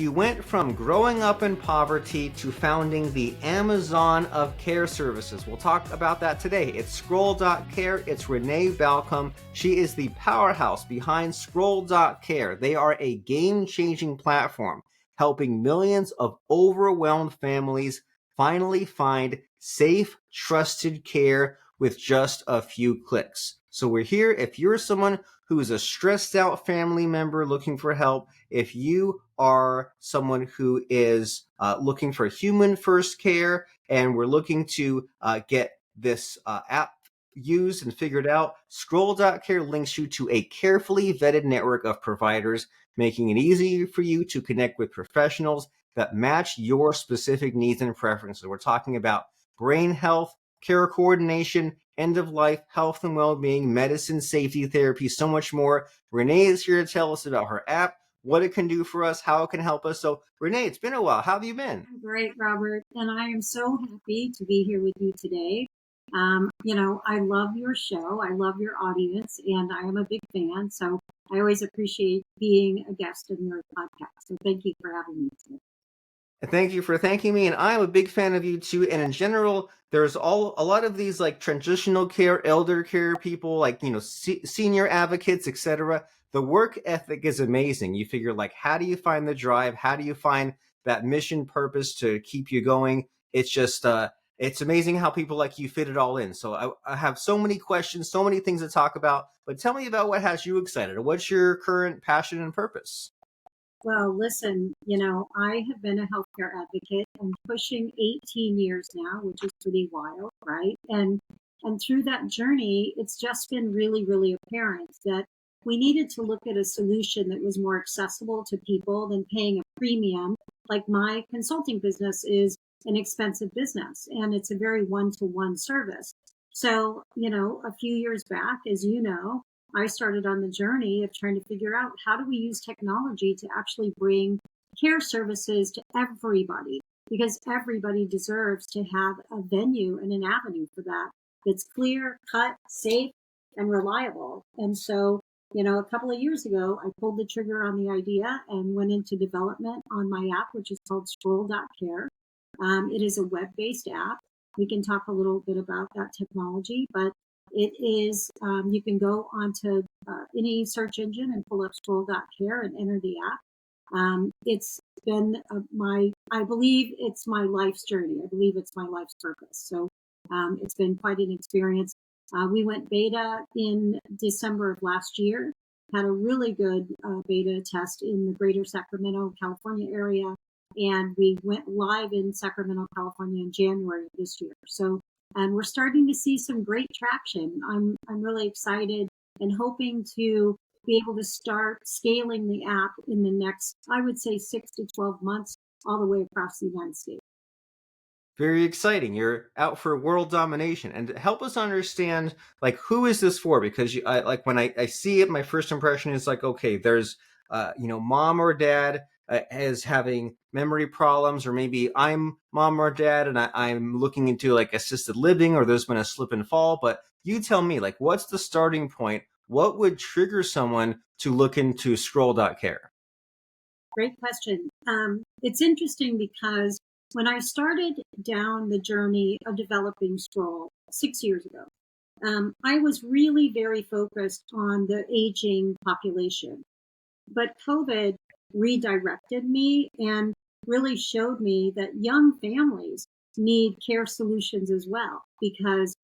you went from growing up in poverty to founding the Amazon of care services. We'll talk about that today. It's Scroll.care. It's Renee Balcom. She is the powerhouse behind Scroll.care. They are a game-changing platform helping millions of overwhelmed families finally find safe, trusted care with just a few clicks. So we're here. If you're someone who is a stressed out family member looking for help, if you are someone who is looking for human first care and we're looking to get this app used and figured out, Scroll.care links you to a carefully vetted network of providers, making it easy for you to connect with professionals that match your specific needs and preferences. We're talking about brain health, care coordination, end of life, health and well-being, medicine, safety, therapy, so much more. Renee is here to tell us about her app, what it can do for us, how it can help us. So Renee, it's been a while. How have you been? I'm great, Robert, and I am so happy to be here with you today. I love your show. I love your audience, and I am a big fan. So I always appreciate being a guest in your podcast. So thank you for having me today. Thank you for thanking me, and I'm a big fan of you too. And in general, there's a lot of these like transitional care, elder care people, like senior advocates, etc. The work ethic is amazing. You figure like, how do you find the drive? How do you find that mission purpose to keep you going? It's just it's amazing how people like you fit it all in. So I have so many questions, so many things to talk about. But tell me about what has you excited. What's your current passion and purpose? Well, listen, I have been a healthcare advocate and pushing 18 years now, which is pretty wild, right? And through that journey, it's just been really, really apparent that we needed to look at a solution that was more accessible to people than paying a premium. Like my consulting business is an expensive business and it's a very one-to-one service. So, a few years back, as you know, I started on the journey of trying to figure out how do we use technology to actually bring care services to everybody, because everybody deserves to have a venue and an avenue for that that's clear, cut, safe, and reliable. And so, a couple of years ago, I pulled the trigger on the idea and went into development on my app, which is called Scroll.care. It is a web-based app. We can talk a little bit about that technology, but it is, you can go onto any search engine and pull up Scroll.care and enter the app. It's been I believe it's my life's journey. I believe it's my life's purpose. So it's been quite an experience. We went beta in December of last year, had a really good beta test in the greater Sacramento, California area. And we went live in Sacramento, California in January of this year. So and we're starting to see some great traction. I'm really excited and hoping to be able to start scaling the app in the next, I would say, 6 to 12 months, all the way across the United States. Very exciting. You're out for world domination. And to help us understand, like, who is this for? Because like when I see it, my first impression is like, okay, there's, mom or dad is having memory problems, or maybe I'm mom or dad and I'm looking into like assisted living, or there's been a slip and fall. But you tell me, like, what's the starting point? What would trigger someone to look into Scroll.care? Great question. It's interesting because when I started down the journey of developing Scroll 6 years ago, I was really very focused on the aging population. But COVID redirected me and really showed me that young families need care solutions as well, because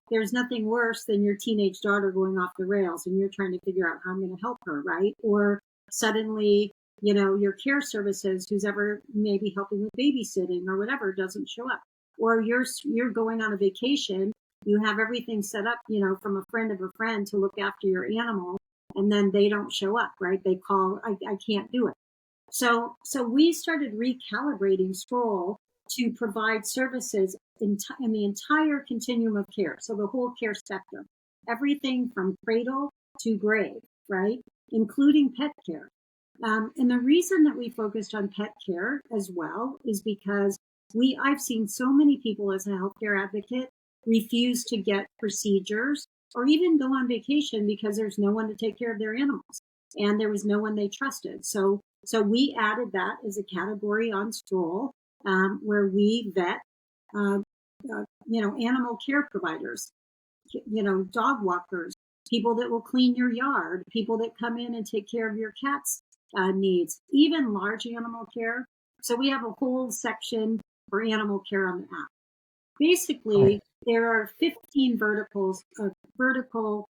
there's nothing worse than your teenage daughter going off the rails and you're trying to figure out how I'm going to help her, right? Or suddenly, your care services, who's ever maybe helping with babysitting or whatever, doesn't show up. Or you're going on a vacation, you have everything set up, from a friend of a friend to look after your animal, and then they don't show up, right? They call, I can't do it. So we started recalibrating Scroll to provide services in the entire continuum of care. So the whole care spectrum, everything from cradle to grave, right? Including pet care. And the reason that we focused on pet care as well is because I've seen so many people as a healthcare advocate refuse to get procedures or even go on vacation because there's no one to take care of their animals and there was no one they trusted. So So we added that as a category on Scroll, where we vet, animal care providers, dog walkers, people that will clean your yard, people that come in and take care of your cat's needs, even large animal care. So we have a whole section for animal care on the app. Basically, there are 15 vertical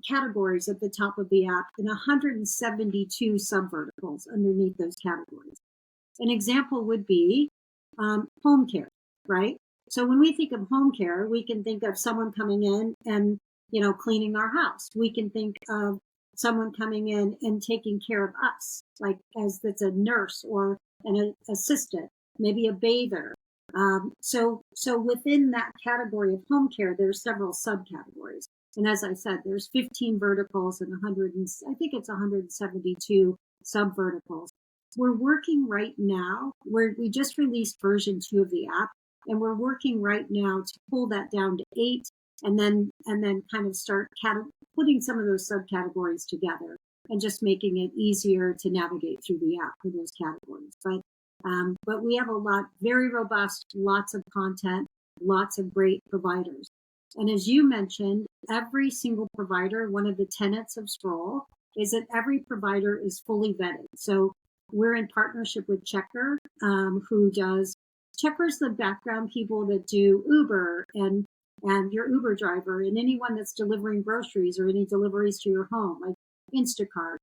categories at the top of the app and 172 sub-verticals underneath those categories. An example would be home care, right? So when we think of home care, we can think of someone coming in and, cleaning our house. We can think of someone coming in and taking care of us, like as that's a nurse or an assistant, maybe a bather. So within that category of home care, there's several subcategories. And as I said, there's 15 verticals and I think it's 172 sub-verticals. We're working right now, we just released version 2 of the app, and we're working right now to pull that down to 8 and then kind of start putting some of those subcategories together and just making it easier to navigate through the app for those categories. But we have very robust, lots of content, lots of great providers. And as you mentioned, every single provider, one of the tenets of Scroll is that every provider is fully vetted. So we're in partnership with Checker, Checker's the background people that do Uber and your Uber driver and anyone that's delivering groceries or any deliveries to your home, like Instacart,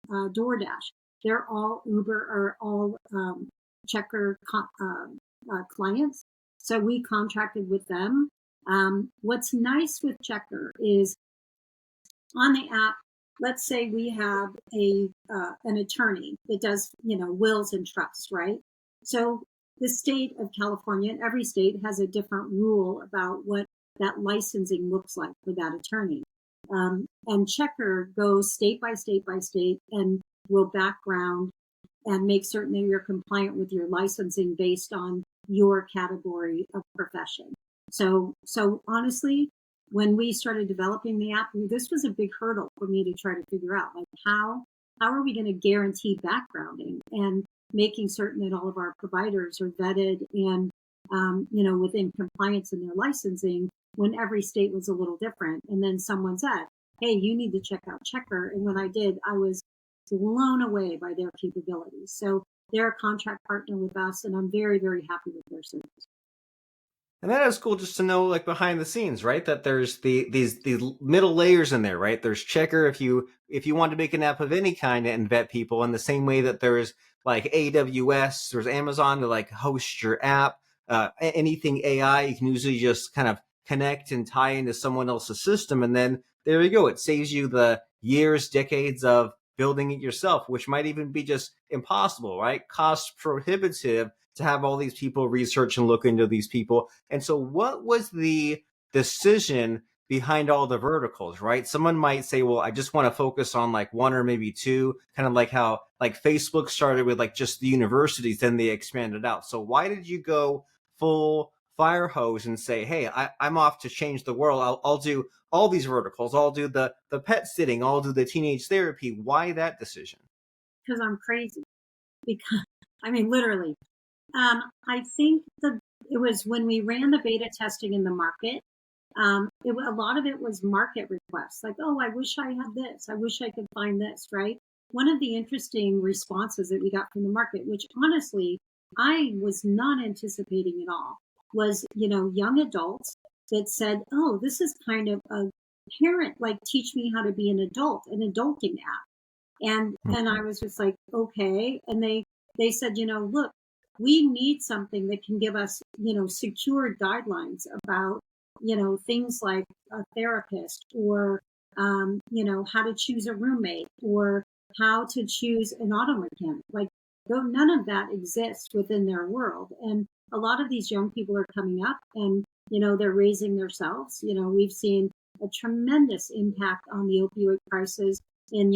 DoorDash. They're all Uber or all Checker clients. So we contracted with them. What's nice with Checker is on the app, let's say we have an attorney that does, wills and trusts, right? So the state of California, and every state has a different rule about what that licensing looks like for that attorney. And Checker goes state by state by state and will background and make certain that you're compliant with your licensing based on your category of profession. So honestly, when we started developing the app, this was a big hurdle for me to try to figure out, like how are we going to guarantee backgrounding and making certain that all of our providers are vetted and within compliance in their licensing when every state was a little different. And then someone said, hey, you need to check out Checker. And when I did, I was blown away by their capabilities. So they're a contract partner with us, and I'm very, very happy with their service. And that is cool just to know, like, behind the scenes, right? That there's these middle layers in there, right? There's Checker if you want to make an app of any kind and vet people, in the same way that there's like AWS, there's Amazon to like host your app. Anything AI, you can usually just kind of connect and tie into someone else's system, and then there you go. It saves you the years, decades of building it yourself, which might even be just impossible, right? Cost prohibitive to have all these people research and look into these people. And so what was the decision behind all the verticals, right? Someone might say, well, I just want to focus on like one or maybe two, kind of like how like Facebook started with like just the universities, then they expanded out. So why did you go full fire hose and say, hey, I'm off to change the world. I'll do all these verticals. I'll do the pet sitting. I'll do the teenage therapy. Why that decision? Because I'm crazy. Because, I mean, literally. I think it was when we ran the beta testing in the market. A lot of it was market requests, like, oh, I wish I had this. I wish I could find this, right? One of the interesting responses that we got from the market, which honestly I was not anticipating at all, was, young adults that said, oh, this is kind of a parent, like, teach me how to be an adult, an adulting app. And I was just like, okay. And they said, look, we need something that can give us, secure guidelines about, things like a therapist or, how to choose a roommate or how to choose an auto mechanic. Like, though none of that exists within their world. And a lot of these young people are coming up and, they're raising themselves. We've seen a tremendous impact on the opioid crisis in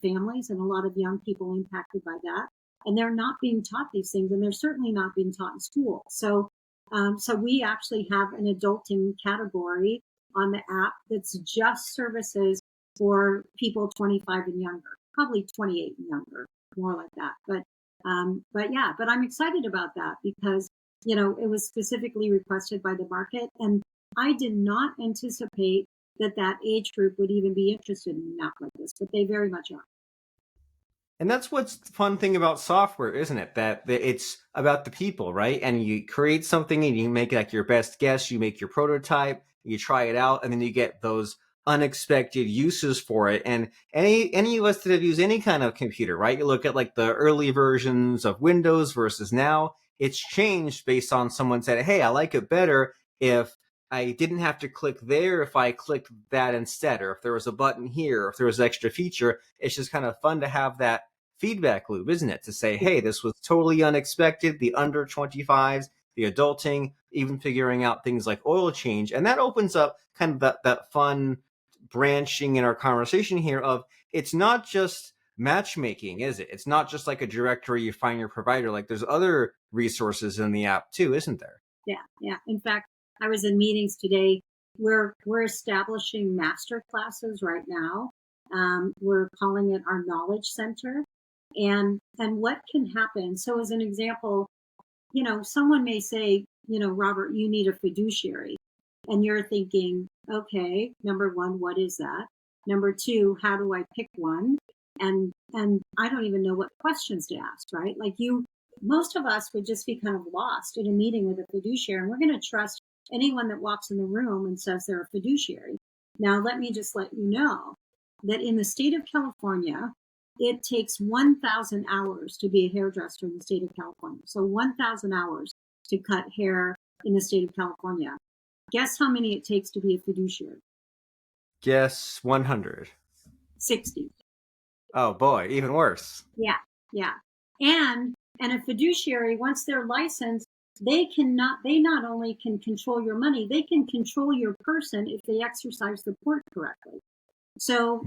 families, and a lot of young people impacted by that. And they're not being taught these things, and they're certainly not being taught in school. So we actually have an adulting category on the app that's just services for people 25 and younger, probably 28 and younger. more like that. But yeah, but I'm excited about that because it was specifically requested by the market, and I did not anticipate that age group would even be interested in an app like this, but they very much are. And that's what's the fun thing about software, isn't it? That it's about the people, right? And you create something and you make like your best guess, you make your prototype, you try it out, and then you get those unexpected uses for it. And any of us that have used any kind of computer, right? You look at like the early versions of Windows versus now, it's changed based on someone said, hey, I like it better if I didn't have to click there, if I clicked that instead, or if there was a button here, or if there was an extra feature. It's just kind of fun to have that feedback loop, isn't it? To say, hey, this was totally unexpected, the under 25s, the adulting, even figuring out things like oil change. And that opens up kind of that fun branching in our conversation here of it's not just matchmaking, is it? It's not just like a directory, you find your provider. Like there's other resources in the app too, isn't there? Yeah, yeah. In fact, I was in meetings today. We're establishing master classes right now. We're calling it our knowledge center, and what can happen. So, as an example, someone may say, Robert, you need a fiduciary, and you're thinking, okay, number one, what is that? Number two, how do I pick one? And I don't even know what questions to ask, right? Like most of us would just be kind of lost in a meeting with a fiduciary, and we're going to trust anyone that walks in the room and says they're a fiduciary. Now, let me just let you know that in the state of California, it takes 1,000 hours to be a hairdresser in the state of California. So 1,000 hours to cut hair in the state of California. Guess how many it takes to be a fiduciary? Guess 100. 60. Oh boy, even worse. Yeah, yeah. And a fiduciary, once they're licensed, they not only can control your money, they can control your person if they exercise the court correctly. So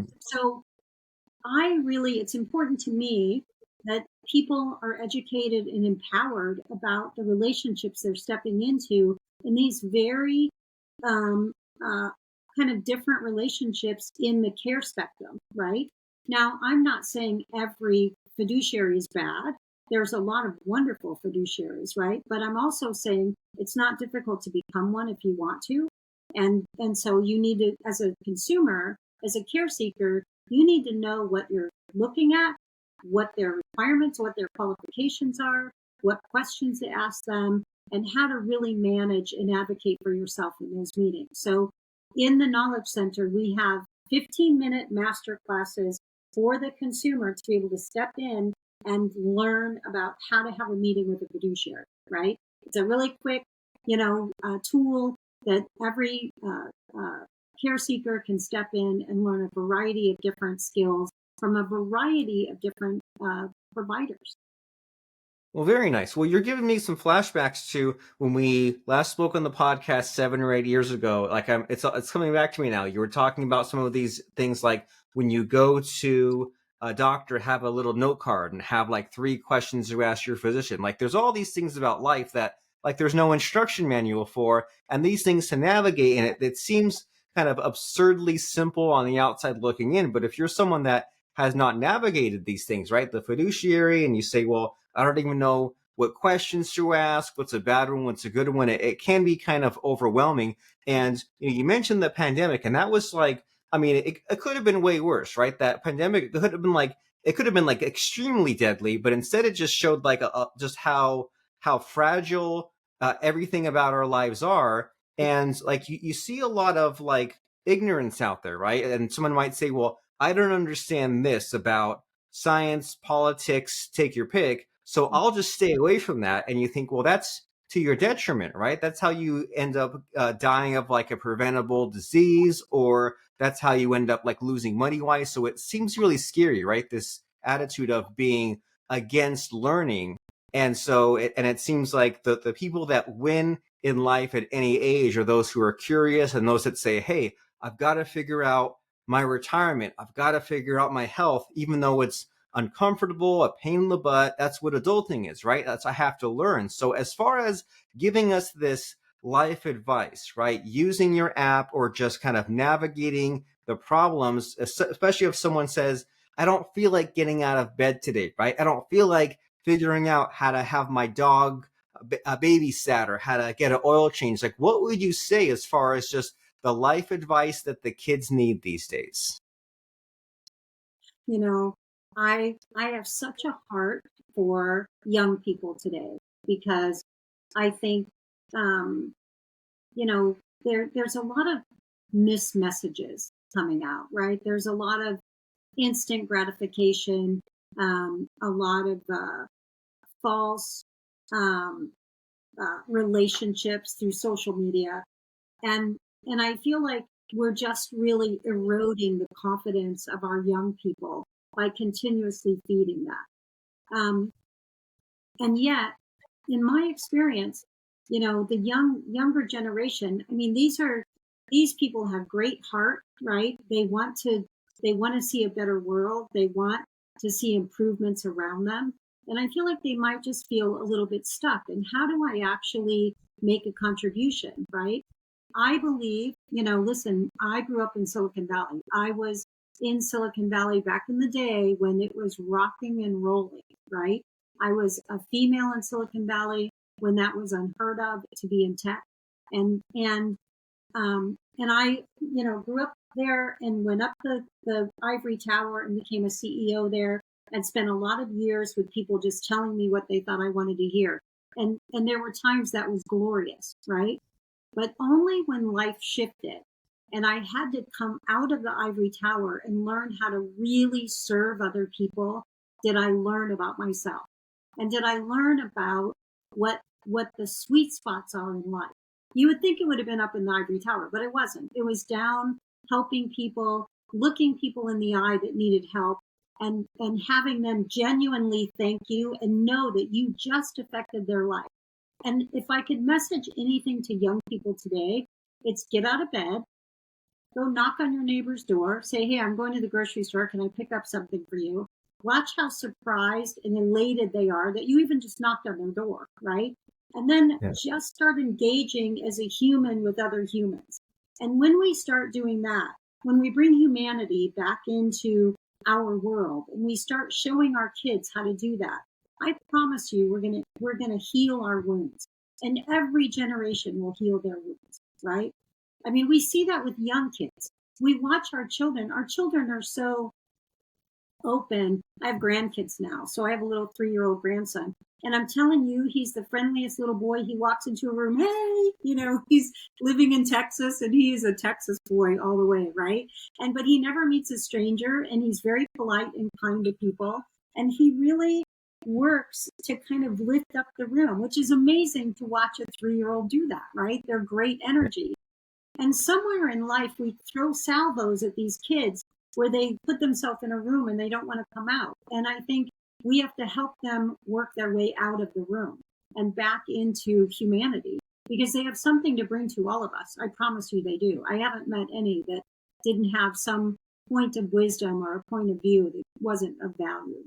it's important to me that people are educated and empowered about the relationships they're stepping into in these very kind of different relationships in the care spectrum, right? Now, I'm not saying every fiduciary is bad. There's a lot of wonderful fiduciaries, right? But I'm also saying it's not difficult to become one if you want to. And so you need to, as a consumer, as a care seeker, you need to know what you're looking at, what their requirements, what their qualifications are, what questions to ask them, and how to really manage and advocate for yourself in those meetings. So in the Knowledge Center, we have 15-minute master classes for the consumer to be able to step in and learn about how to have a meeting with a fiduciary, right? It's a really quick, tool that every care seeker can step in and learn a variety of different skills from a variety of different providers. Well, very nice. Well, you're giving me some flashbacks to when we last spoke on the podcast 7 or 8 years ago. Like it's coming back to me now. You were talking about some of these things, like when you go to a doctor, have a little note card and have like 3 questions to ask your physician. Like there's all these things about life that like there's no instruction manual for, and these things to navigate. And it seems kind of absurdly simple on the outside looking in. But if you're someone that has not navigated these things, right? The fiduciary, and you say, well, I don't even know what questions to ask, what's a bad one, what's a good one. It can be kind of overwhelming. And you mentioned the pandemic, and that was like, I mean, it could have been way worse, right? That pandemic could have been like, it could have been like extremely deadly, but instead it just showed like just how fragile everything about our lives are. And like you see a lot of like ignorance out there, right? And someone might say, well, I don't understand this about science, politics, take your pick. So I'll just stay away from that. And you think, well, that's to your detriment, right? That's how you end up dying of like a preventable disease, or that's how you end up like losing money wise. So it seems really scary, right? This attitude of being against learning. And so it seems like the people that win in life at any age are those who are curious and those that say, hey, I've got to figure out my retirement. I've got to figure out my health, even though it's uncomfortable, a pain in the butt. That's what adulting is, right? That's I have to learn. So as far as giving us this life advice, right? Using your app or just kind of navigating the problems, especially if someone says, I don't feel like getting out of bed today, right? I don't feel like figuring out how to have my dog a babysat or how to get an oil change. Like, what would you say as far as just the life advice that the kids need these days? You know, I have such a heart for young people today because I think um, you know, there's a lot of missed messages coming out, right? There's a lot of instant gratification, a lot of false um, relationships through social media, and I feel like we're just really eroding the confidence of our young people by continuously feeding that. And yet, in my experience, the younger generation, I mean, these people have great heart, right? They want to see a better world. They want to see improvements around them. And I feel like they might just feel a little bit stuck. And how do I actually make a contribution, right? I believe, listen, I grew up in Silicon Valley. I was in Silicon Valley back in the day when it was rocking and rolling, right? I was a female in Silicon Valley when that was unheard of to be in tech. And I, grew up there and went up the ivory tower and became a CEO there and spent a lot of years with people just telling me what they thought I wanted to hear. And there were times that was glorious, right? But only when life shifted and I had to come out of the ivory tower and learn how to really serve other people did I learn about myself. And did I learn about what the sweet spots are in life? You would think it would have been up in the ivory tower, but it wasn't. It was down helping people, looking people in the eye that needed help, and having them genuinely thank you and know that you just affected their life. And if I could message anything to young people today, it's get out of bed, go knock on your neighbor's door, say, hey, I'm going to the grocery store. Can I pick up something for you? Watch how surprised and elated they are that you even just knocked on their door, right? And then Yeah. just start engaging as a human with other humans. And when we start doing that, when we bring humanity back into our world and we start showing our kids how to do that, I promise you we're gonna heal our wounds. And every generation will heal their wounds, right? I mean, we see that with young kids. We watch our children. Our children are so open. I have grandkids now. So I have a little 3-year-old grandson. And I'm telling you, he's the friendliest little boy. He walks into a room, hey, he's living in Texas and he is a Texas boy all the way, right? But he never meets a stranger and he's very polite and kind to people. And he really works to kind of lift up the room, which is amazing to watch a 3-year-old do that, right? They're great energy. And somewhere in life, we throw salvos at these kids where they put themselves in a room and they don't want to come out. And I think we have to help them work their way out of the room and back into humanity because they have something to bring to all of us. I promise you they do. I haven't met any that didn't have some point of wisdom or a point of view that wasn't of value.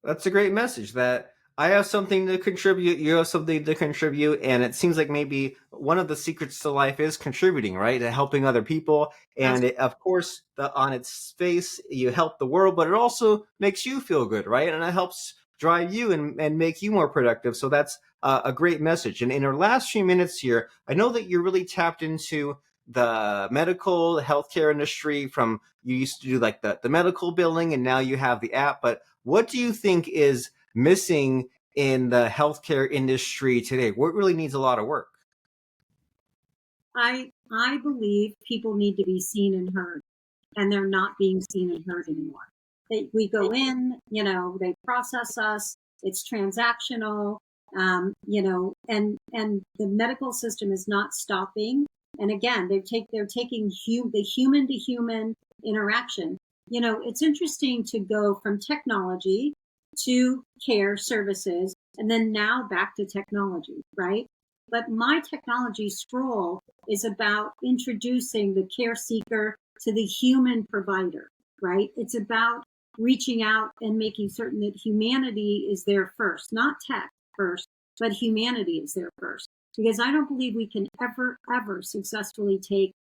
That's a great message that I have something to contribute, you have something to contribute, and it seems like maybe one of the secrets to life is contributing, right? To helping other people. That's And of course, on its face, you help the world, but it also makes you feel good, right? And it helps drive you and make you more productive. So that's a great message. And in our last few minutes here, I know that you're really tapped into the medical, the healthcare industry from you used to do like the medical billing and now you have the app. But what do you think is missing in the healthcare industry today? What really needs a lot of work? I believe people need to be seen and heard, and they're not being seen and heard anymore. We go in, they process us. It's transactional, and the medical system is not stopping. And again, they're taking the human to human interaction. It's interesting to go from technology to care services and then now back to technology, right? But my technology scroll is about introducing the care seeker to the human provider, right? It's about reaching out and making certain that humanity is there first, not tech first, but humanity is there first. Because I don't believe we can ever, ever successfully take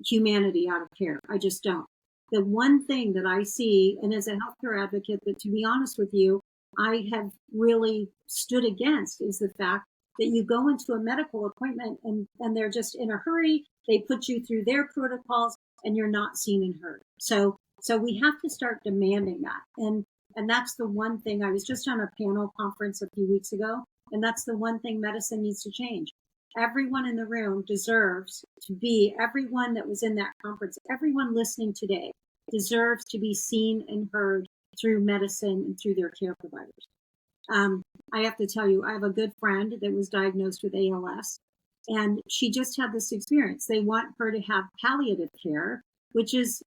humanity out of care. I just don't. the one thing that I see, and as a healthcare advocate, that to be honest with you, I have really stood against, is the fact that you go into a medical appointment and they're just in a hurry. They put you through their protocols and you're not seen and heard. So we have to start demanding that. And that's the one thing. I was just on a panel conference a few weeks ago, and that's the one thing medicine needs to change. Everyone in the room deserves to be, everyone that was in that conference, everyone listening today deserves to be seen and heard through medicine and through their care providers. I have to tell you, I have a good friend that was diagnosed with ALS, and she just had this experience. They want her to have palliative care, which is,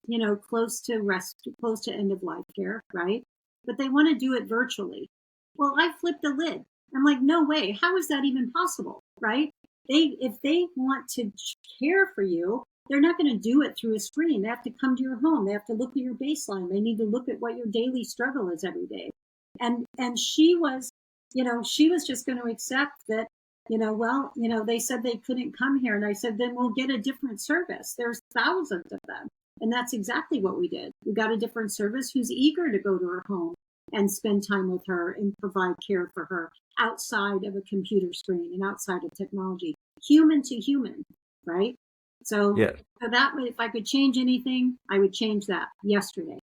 close to end of life care, right? But they want to do it virtually. Well, I flipped the lid. I'm like, no way. How is that even possible, right? If they want to care for you, they're not going to do it through a screen. They have to come to your home. They have to look at your baseline. They need to look at what your daily struggle is every day. And she was, she was just going to accept that, they said they couldn't come here. And I said, then we'll get a different service. There's thousands of them. And that's exactly what we did. We got a different service who's eager to go to her home and spend time with her and provide care for her outside of a computer screen and outside of technology, human to human, right? So, Yeah. So that way, if I could change anything, I would change that yesterday.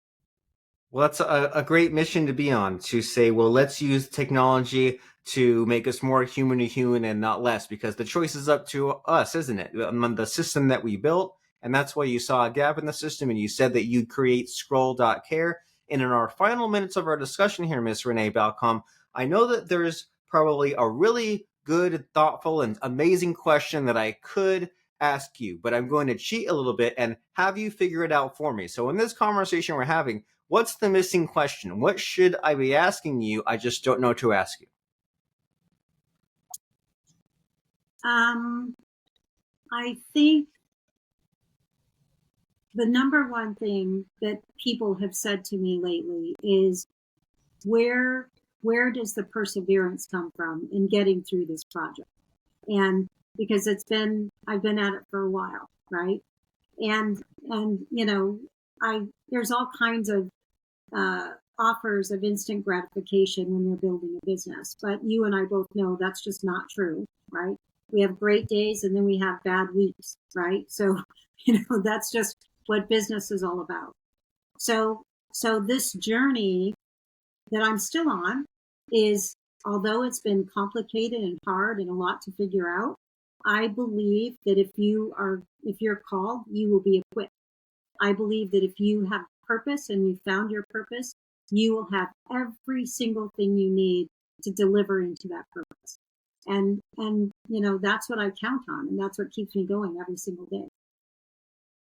Well, that's a great mission to be on, to say, well, let's use technology to make us more human to human and not less, because the choice is up to us, isn't it? The system that we built, and that's why you saw a gap in the system, and you said that you'd create Scroll.care. And in our final minutes of our discussion here, Miss Renee Balcom, I know that there's probably a really good, thoughtful, and amazing question that I could ask you, but I'm going to cheat a little bit and have you figure it out for me. So in this conversation we're having, what's the missing question? What should I be asking you? I just don't know to ask you. I think the number one thing that people have said to me lately is where does the perseverance come from in getting through this project? And because I've been at it for a while, right? And there's all kinds of offers of instant gratification when you're building a business, but you and I both know that's just not true, right? We have great days and then we have bad weeks, right? So, that's just what business is all about. So this journey that I'm still on is, although it's been complicated and hard and a lot to figure out, I believe that if you're called, you will be equipped. I believe that if you have purpose and you found your purpose, you will have every single thing you need to deliver into that purpose. And that's what I count on, and that's what keeps me going every single day.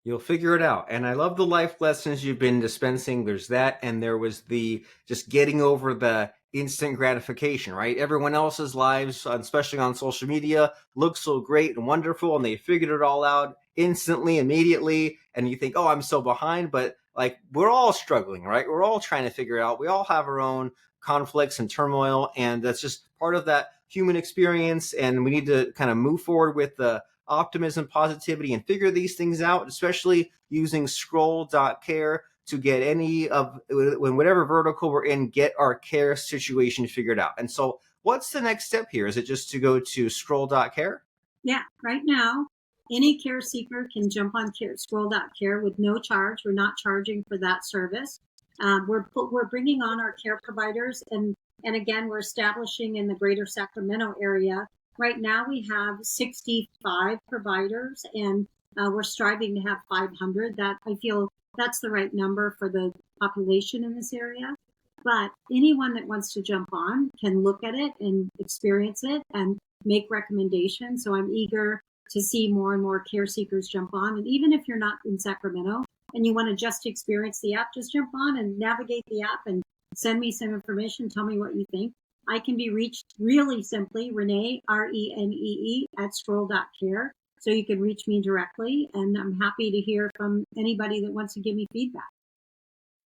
You'll figure it out. And I love the life lessons you've been dispensing. There's that, and there was the just getting over the instant gratification, right? Everyone else's lives, especially on social media, look so great and wonderful, and they figured it all out instantly, immediately, and you think, oh, I'm so behind. But like, we're all struggling, right? We're all trying to figure it out. We all have our own conflicts and turmoil, and that's just part of that human experience. And we need to kind of move forward with the optimism, positivity, and figure these things out, especially using Scroll.care to get any of, when whatever vertical we're in, get our care situation figured out. And so what's the next step here? Is it just to go to Scroll.care? Yeah, right now, any care seeker can jump on Scroll.care with no charge. We're not charging for that service. We're bringing on our care providers, and again, we're establishing in the greater Sacramento area. Right now, we have 65 providers, and we're striving to have 500. That I feel that's the right number for the population in this area. But anyone that wants to jump on can look at it and experience it and make recommendations. So I'm eager to see more and more care seekers jump on. And even if you're not in Sacramento and you want to just experience the app, just jump on and navigate the app and send me some information. Tell me what you think. I can be reached really simply, Renee, Renee, at Scroll.care. So you can reach me directly, and I'm happy to hear from anybody that wants to give me feedback.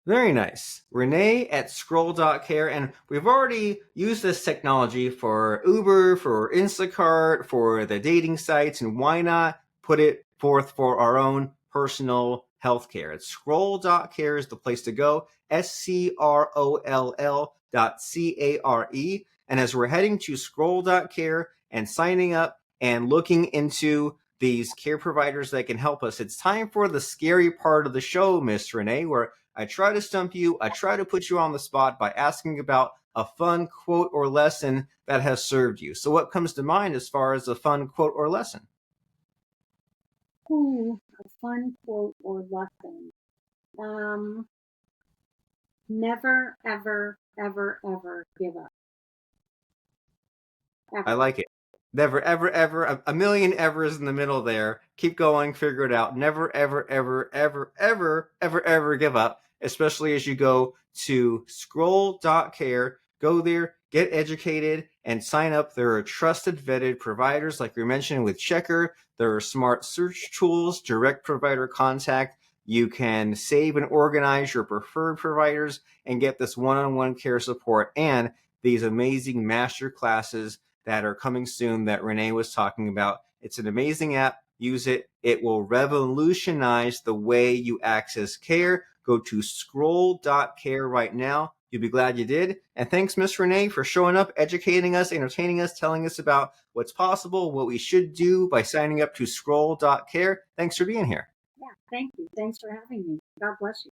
Very nice. Renee at Scroll.care. And we've already used this technology for Uber, for Instacart, for the dating sites, and why not put it forth for our own personal healthcare. It's Scroll.care is the place to go. Scroll.care. And as we're heading to Scroll.care and signing up and looking into these care providers that can help us, it's time for the scary part of the show, Miss Renee, where I try to stump you. I try to put you on the spot by asking about a fun quote or lesson that has served you. So what comes to mind as far as a fun quote or lesson? Ooh, a fun quote or lesson. Never, ever, ever, ever give up. I Ever. like it. Never, ever, ever, a million evers in the middle there. Keep going, figure it out. Never, ever, ever, ever, ever, ever, ever give up, especially as you go to Scroll.care. Go there, get educated, and sign up. There are trusted, vetted providers, like you mentioned with Checker. There are smart search tools, direct provider contact. You can save and organize your preferred providers and get this one-on-one care support and these amazing master classes that are coming soon that Renee was talking about. It's an amazing app. Use it. It will revolutionize the way you access care. Go to Scroll.care right now. You'll be glad you did. And thanks, Miss Renee, for showing up, educating us, entertaining us, telling us about what's possible, what we should do by signing up to Scroll.care. Thanks for being here. Yeah, thank you. Thanks for having me. God bless you.